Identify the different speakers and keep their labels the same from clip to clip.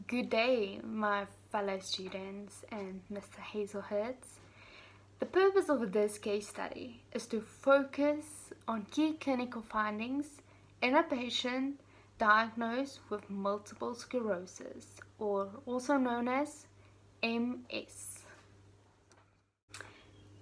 Speaker 1: Good day, my fellow students and Mr. Hazelheads. The purpose of this case study is to focus on key clinical findings in a patient diagnosed with multiple sclerosis, or also known as MS.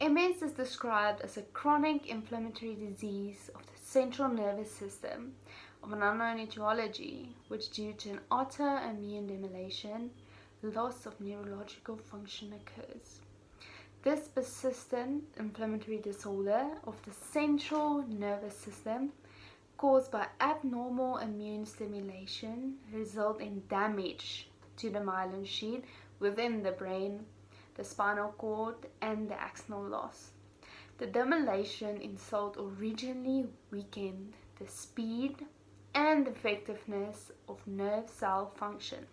Speaker 1: MS is described as a chronic inflammatory disease of the central nervous system of an unknown etiology, which due to an autoimmune demyelination, loss of neurological function occurs. This persistent inflammatory disorder of the central nervous system caused by abnormal immune stimulation result in damage to the myelin sheath within the brain, the spinal cord, and the axonal loss. The demyelination insult originally weakened the speed and effectiveness of nerve cell function.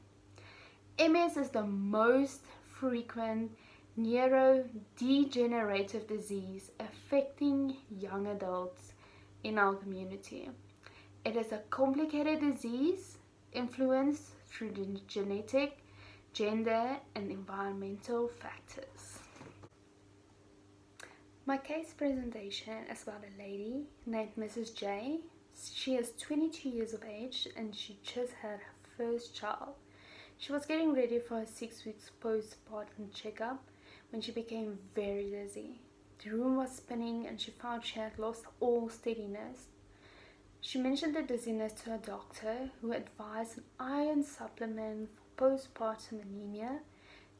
Speaker 1: MS is the most frequent neurodegenerative disease affecting young adults in our community. It is a complicated disease influenced through the genetic, gender, and environmental factors. My case presentation is about a lady named Mrs. J. She is 22 years of age and she just had her first child. She was getting ready for her 6 weeks postpartum checkup when she became very dizzy. The room was spinning and she found she had lost all steadiness. She mentioned the dizziness to her doctor, who advised an iron supplement for postpartum anemia.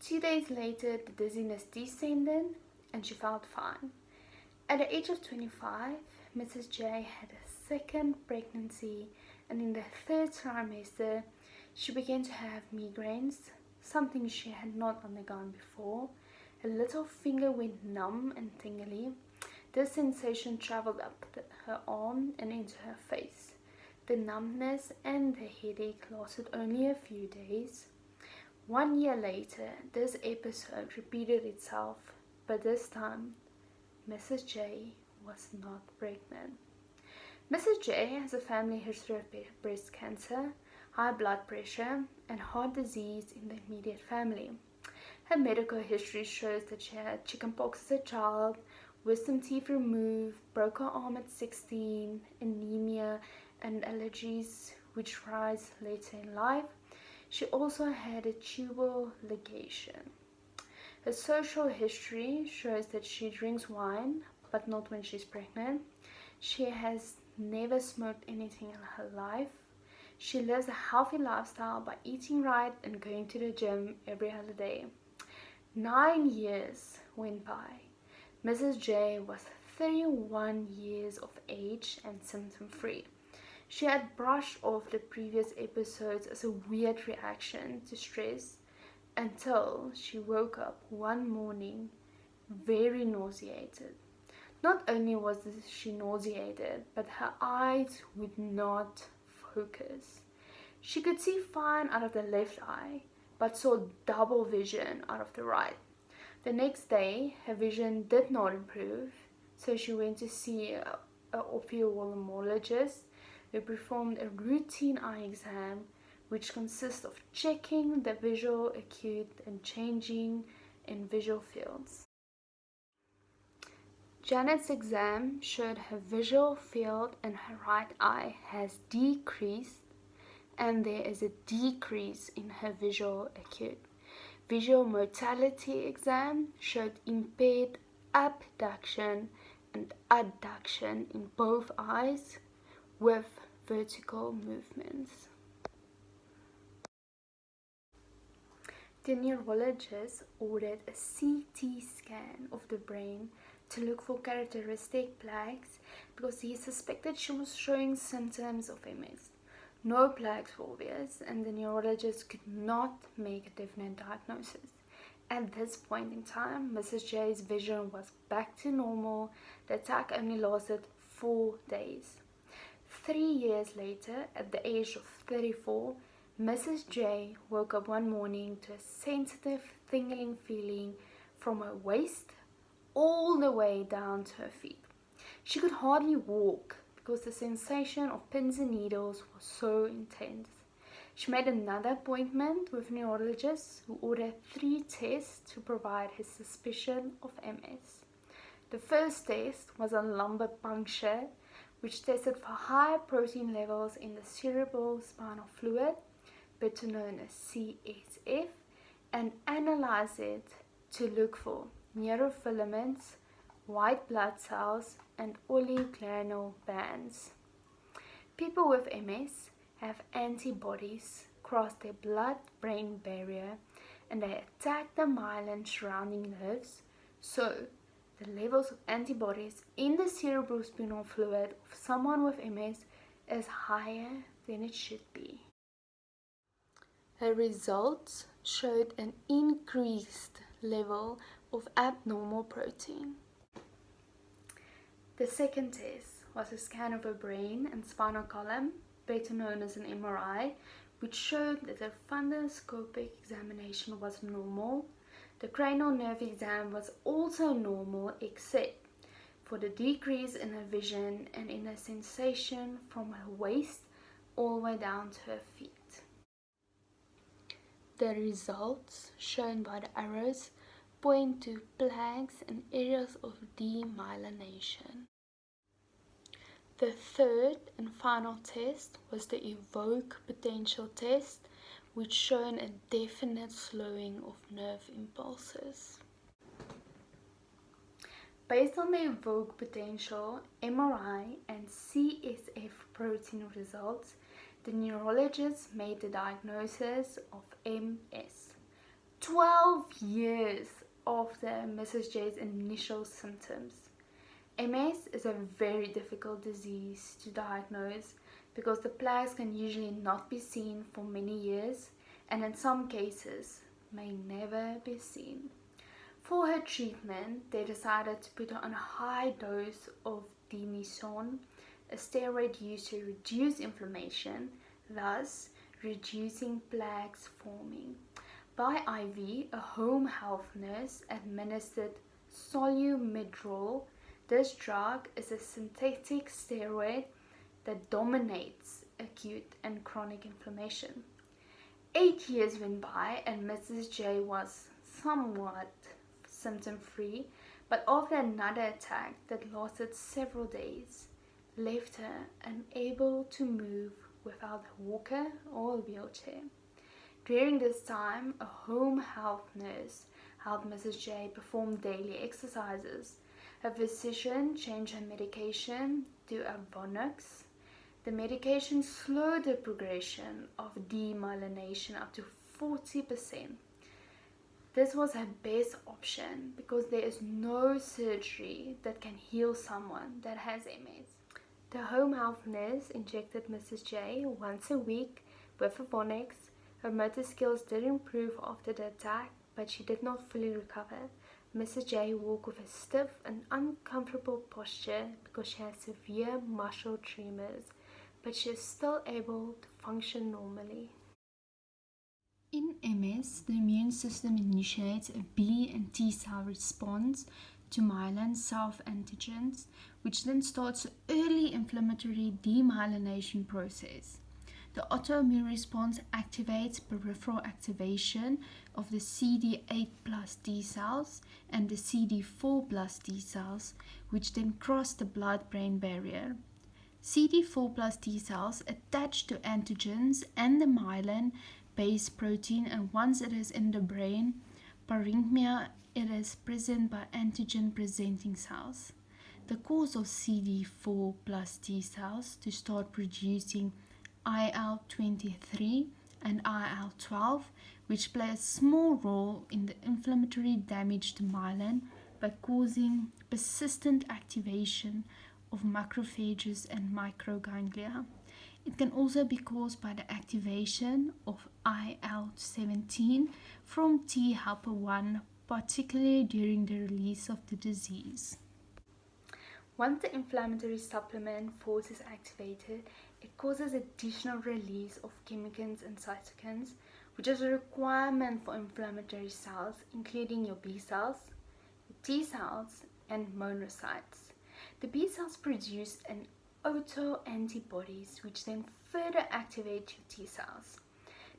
Speaker 1: 2 days later, the dizziness descended and she felt fine. At the age of 25, Mrs. J had a second pregnancy, and in the third trimester, she began to have migraines, something she had not undergone before. Her little finger went numb and tingly. This sensation traveled up her arm and into her face. The numbness and the headache lasted only a few days. 1 year later, this episode repeated itself, but this time, Mrs. J was not pregnant. Mrs. J has a family history of breast cancer, high blood pressure, and heart disease in the immediate family. Her medical history shows that she had chickenpox as a child, wisdom teeth removed, broke her arm at 16, anemia, and allergies which rise later in life. She also had a tubal ligation. Her social history shows that she drinks wine, but not when she's pregnant. She has never smoked anything in her life. She lives a healthy lifestyle by eating right and going to the gym every other day. 9 years went by. Mrs. J was 31 years of age and symptom-free. She had brushed off the previous episodes as a weird reaction to stress until she woke up one morning very nauseated. Not only was she nauseated, but her eyes would not focus. She could see fine out of the left eye, but saw double vision out of the right. The next day, her vision did not improve, so she went to see an ophthalmologist who performed a routine eye exam, which consists of checking the visual acuity and changing in visual fields. Janet's exam showed her visual field in her right eye has decreased and there is a decrease in her visual acuity. Visual motility exam showed impaired abduction and adduction in both eyes with vertical movements. The neurologist ordered a CT scan of the brain to look for characteristic plaques because he suspected she was showing symptoms of MS. No plaques were obvious, and the neurologist could not make a definite diagnosis. At this point in time, Mrs. J's vision was back to normal. The attack only lasted 4 days. 3 years later, at the age of 34, Mrs. J woke up one morning to a sensitive, tingling feeling from her waist all the way down to her feet. She could hardly walk because the sensation of pins and needles was so intense. She made another appointment with a neurologist who ordered 3 tests to provide his suspicion of MS. The first test was a lumbar puncture, which tested for high protein levels in the cerebral spinal fluid, better known as CSF, and analyzed it to look for neurofilaments, white blood cells, and oligranule bands. People with MS have antibodies cross their blood-brain barrier and they attack the myelin surrounding nerves, so the levels of antibodies in the cerebrospinal fluid of someone with MS is higher than it should be. Her results showed an increased level of abnormal protein. The second test was a scan of her brain and spinal column, better known as an MRI, which showed that the fundoscopic examination was normal. The cranial nerve exam was also normal except for the decrease in her vision and in her sensation from her waist all the way down to her feet. The results shown by the arrows point to plaques and areas of demyelination. The third and final test was the Evoke potential test, which showed a definite slowing of nerve impulses. Based on the Evoke potential, MRI, and CSF protein results, the neurologist made the diagnosis of MS 12 years after Mrs. J's initial symptoms. MS is a very difficult disease to diagnose because the plaques can usually not be seen for many years and in some cases may never be seen. For her treatment, they decided to put her on a high dose of prednisone, a steroid used to reduce inflammation, thus reducing plaques forming. By IV, a home health nurse administered solumidrol. This drug is a synthetic steroid that dominates acute and chronic inflammation. 8 years went by and Mrs. J was somewhat symptom-free, but after another attack that lasted several days, left her unable to move without a walker or a wheelchair. During this time, a home health nurse helped Mrs. J perform daily exercises. Her physician changed her medication to Avonex. The medication slowed the progression of demyelination up to 40%. This was her best option because there is no surgery that can heal someone that has MS. The home health nurse injected Mrs. J once a week with Avonex. Her motor skills did improve after the attack, but she did not fully recover. Mrs. J walked with a stiff and uncomfortable posture because she has severe muscle tremors, but she is still able to function normally. In MS, the immune system initiates a B and T cell response to myelin self-antigens, which then starts the early inflammatory demyelination process. The autoimmune response activates peripheral activation of the CD8 plus T cells and the CD4 plus T cells, which then cross the blood-brain barrier. CD4 plus T cells attach to antigens and the myelin-based protein, and once it is in the brain parenchyma, it is present by antigen-presenting cells. The cause of CD4 plus T cells to start producing IL-23 and IL-12, which play a small role in the inflammatory damage to myelin by causing persistent activation of macrophages and microglia. It can also be caused by the activation of IL-17 from T helper 1, particularly during the release of the disease. Once the inflammatory supplement force is activated, it causes additional release of chemokines and cytokines, which is a requirement for inflammatory cells, including your B cells, T cells, and monocytes. The B cells produce an autoantibodies which then further activate your T cells.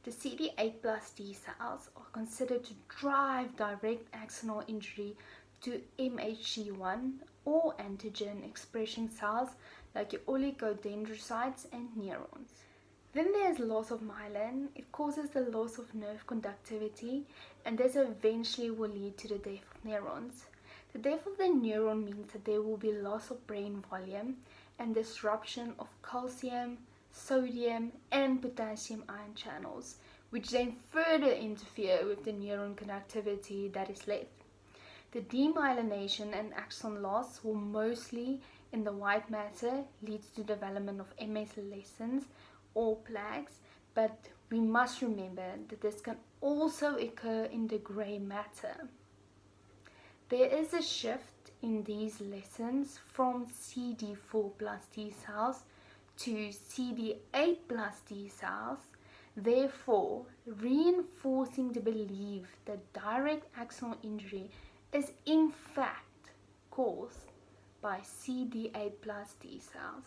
Speaker 1: The CD8 plus T cells are considered to drive direct axonal injury to MHC1 or antigen expressing cells like your oligodendrocytes and neurons. Then there's loss of myelin. It causes the loss of nerve conductivity, and this eventually will lead to the death of neurons. The death of the neuron means that there will be loss of brain volume and disruption of calcium, sodium and potassium ion channels, which then further interfere with the neuron conductivity that is left. The demyelination and axon loss will mostly in the white matter leads to development of MS lessons or plaques, but we must remember that this can also occur in the grey matter. There is a shift in these lessons from CD4 plus T cells to CD8 plus T cells, therefore reinforcing the belief that direct axonal injury is in fact caused by CD8 plus T cells.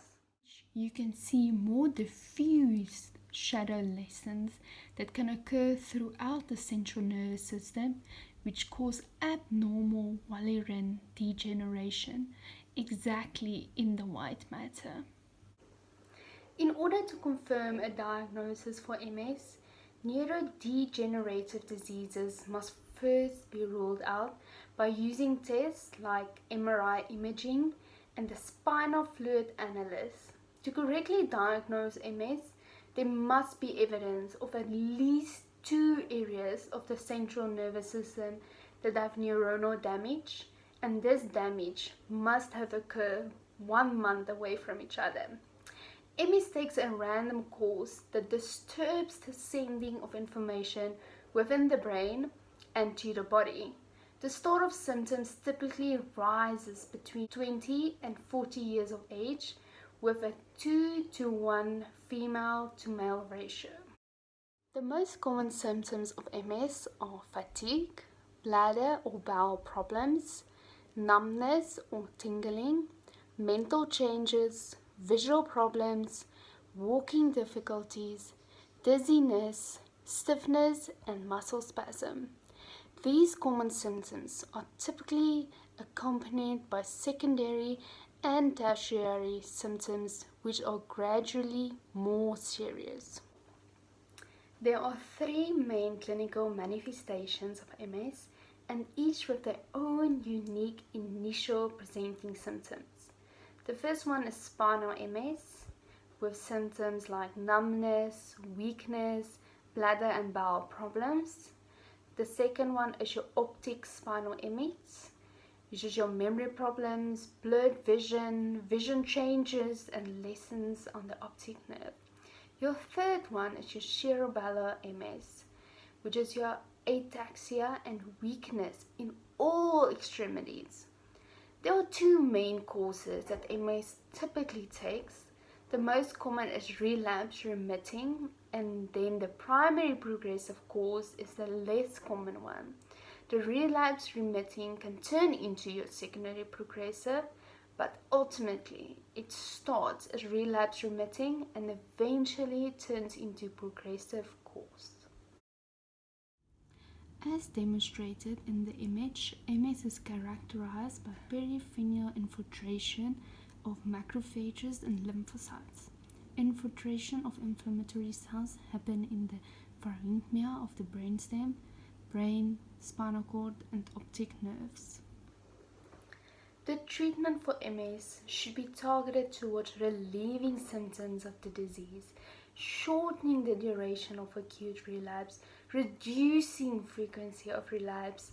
Speaker 1: You can see more diffuse shadow lessons that can occur throughout the central nervous system, which cause abnormal Wallerian degeneration exactly in the white matter. In order to confirm a diagnosis for MS, neurodegenerative diseases must first be ruled out by using tests like MRI imaging and the spinal fluid analysis. To correctly diagnose MS, there must be evidence of at least 2 areas of the central nervous system that have neuronal damage, and this damage must have occurred 1 month away from each other. MS takes a random course that disturbs the sending of information within the brain and to the body. The start of symptoms typically rises between 20 and 40 years of age, with a 2-to-1 female to male ratio. The most common symptoms of MS are fatigue, bladder or bowel problems, numbness or tingling, mental changes, visual problems, walking difficulties, dizziness, stiffness and muscle spasm. These common symptoms are typically accompanied by secondary and tertiary symptoms which are gradually more serious. There are 3 main clinical manifestations of MS, and each with their own unique initial presenting symptoms. The first one is spinal MS, with symptoms like numbness, weakness, bladder and bowel problems. The second one is your optic spinal MS, which is your memory problems, blurred vision, vision changes and lessons on the optic nerve. Your third one is your cerebellar MS, which is your ataxia and weakness in all extremities. There are 2 main courses that MS typically takes. The most common is relapse remitting, and then the primary progressive course is the less common one. The relapse remitting can turn into your secondary progressive, but ultimately it starts as relapse remitting and eventually turns into progressive course. As demonstrated in the image, MS is characterized by peripheral infiltration of macrophages and lymphocytes. Infiltration of inflammatory cells happen in the parenchyma of the brainstem, brain, spinal cord and optic nerves. The treatment for MS should be targeted towards relieving symptoms of the disease, shortening the duration of acute relapse, reducing frequency of relapse,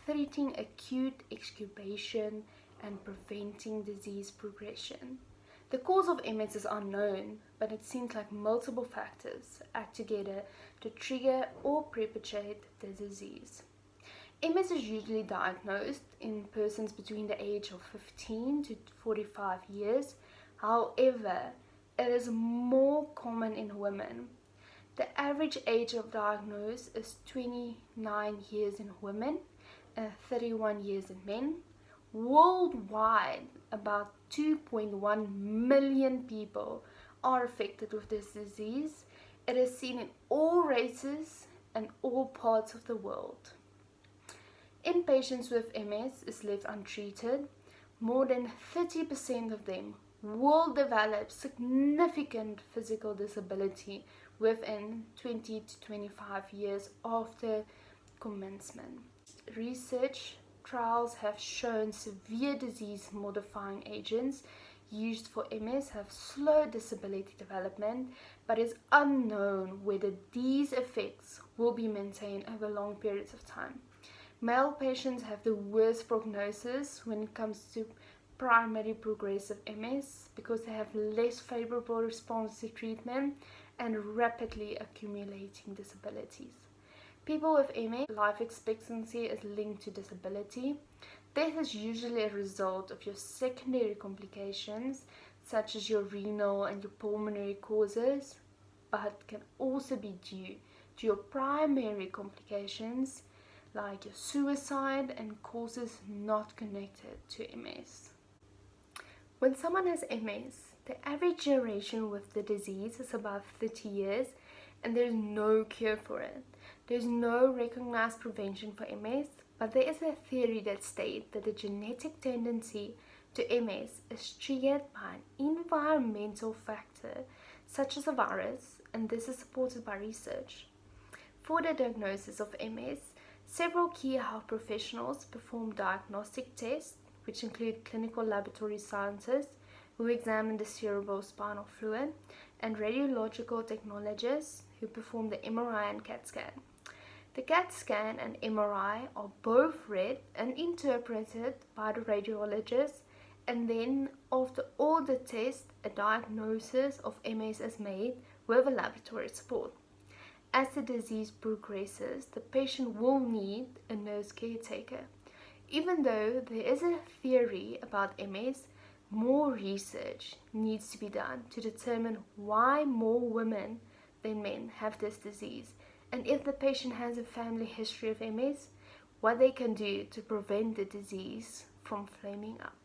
Speaker 1: treating acute exacerbation and preventing disease progression. The cause of MS is unknown, but it seems like multiple factors act together to trigger or perpetuate the disease. MS is usually diagnosed in persons between the age of 15 to 45 years. However, it is more common in women. The average age of diagnosis is 29 years in women and 31 years in men. Worldwide, about 2.1 million people are affected with this disease. It is seen in all races and all parts of the world. In patients with MS is left untreated, more than 30% of them will develop significant physical disability within 20 to 25 years after commencement. Research trials have shown severe disease-modifying agents used for MS have slowed disability development, but it's unknown whether these effects will be maintained over long periods of time. Male patients have the worst prognosis when it comes to primary progressive MS because they have less favorable response to treatment and rapidly accumulating disabilities. People with MS, life expectancy is linked to disability. Death is usually a result of your secondary complications, such as your renal and your pulmonary causes, but can also be due to your primary complications, like your suicide and causes not connected to MS. When someone has MS, the average duration with the disease is about 30 years, and there's no cure for it. There's no recognized prevention for MS, but there is a theory that states that the genetic tendency to MS is triggered by an environmental factor, such as a virus, and this is supported by research. For the diagnosis of MS, several key health professionals perform diagnostic tests, which include clinical laboratory scientists who examine the cerebrospinal fluid, and radiological technologists who perform the MRI and CAT scan. The CAT scan and MRI are both read and interpreted by the radiologist, and then after all the tests, a diagnosis of MS is made with a laboratory support. As the disease progresses, the patient will need a nurse caretaker. Even though there is a theory about MS, more research needs to be done to determine why more women than men have this disease, and if the patient has a family history of MS, what they can do to prevent the disease from flaming up.